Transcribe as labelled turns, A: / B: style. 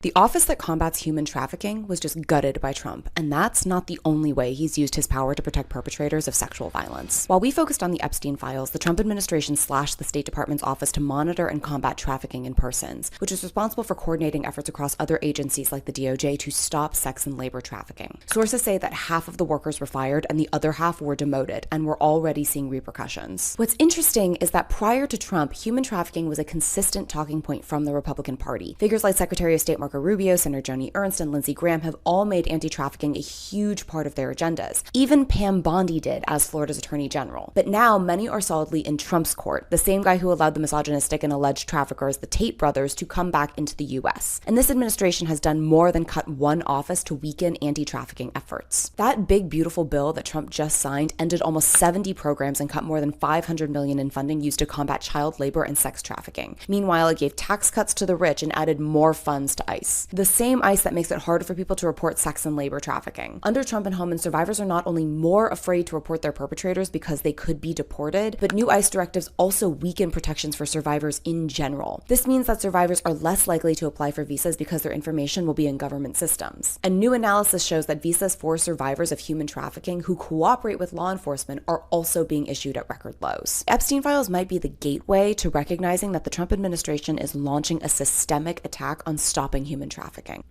A: The office that combats human trafficking was just gutted by Trump, and that's not the only way he's used his power to protect perpetrators of sexual violence. While we focused on the Epstein files, the Trump administration slashed the State Department's office to monitor and combat trafficking in persons, which is responsible for coordinating efforts across other agencies like the DOJ to stop sex and labor trafficking. Sources say that half of the workers were fired and the other half were demoted, and we're already seeing repercussions. What's interesting is that prior to Trump, human trafficking was a consistent talking point from the Republican Party. Figures like Secretary of State Marco Rubio, Senator Joni Ernst, and Lindsey Graham have all made anti-trafficking a huge part of their agendas. Even Pam Bondi did as Florida's Attorney General. But now many are solidly in Trump's court, the same guy who allowed the misogynistic and alleged traffickers, the Tate brothers, to come back into the U.S. And this administration has done more than cut one office to weaken anti-trafficking efforts. That big, beautiful bill that Trump just signed ended almost 70 programs and cut more than $500 million in funding used to combat child labor and sex trafficking. Meanwhile, it gave tax cuts to the rich and added more funds to ICE. The same ICE that makes it harder for people to report sex and labor trafficking. Under Trump and Homan, survivors are not only more afraid to report their perpetrators because they could be deported, but new ICE directives also weaken protections for survivors in general. This means that survivors are less likely to apply for visas because their information will be in government systems. A new analysis shows that visas for survivors of human trafficking who cooperate with law enforcement are also being issued at record lows. Epstein files might be the gateway to recognizing that the Trump administration is launching a systemic attack on stopping human trafficking.